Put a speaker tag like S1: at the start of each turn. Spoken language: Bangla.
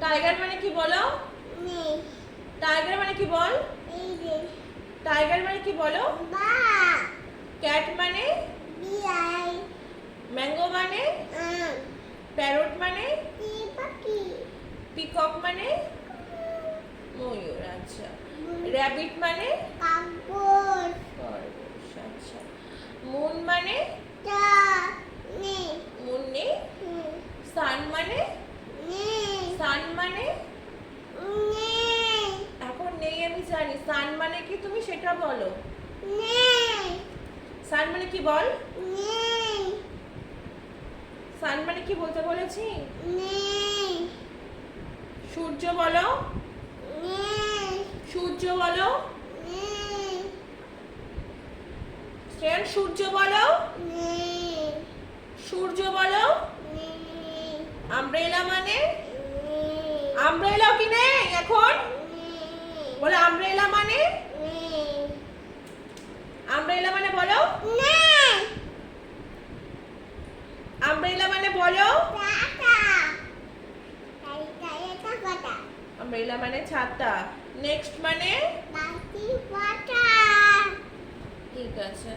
S1: টাইগার মানে কি বলো? টাইগার মানে কি বল? টাইগার মানে কি বলো? ক্যাট মানে? ম্যাঙ্গো মানে? প্যারট মানে? পিকক মানে? ময়ূর। আচ্ছা। র‍্যাবিট মানে? খরগোশ। আচ্ছা। মুন মানে? মুন নেই। সান মানে? সান মানে? এখন নেই আমি জানি, সান মানে কি তুমি সেটা বলো। সান মানে কি বল? সান মানে কি বলতে বলেছি? সূর্য বলো। সূর্য বলো। শ্রেয়ান সূর্য বলো। সূর্য বলো। আমব্রেলা মানে? আমব্রেলা কি নেই এখন? বলো আমব্রেলা মানে? আমব্রেলা মানে বলো। আমব্রেলা মানে বলো। আমব্রেলা মানে ছাতা। নেক্সট মানে? ঠিক আছে।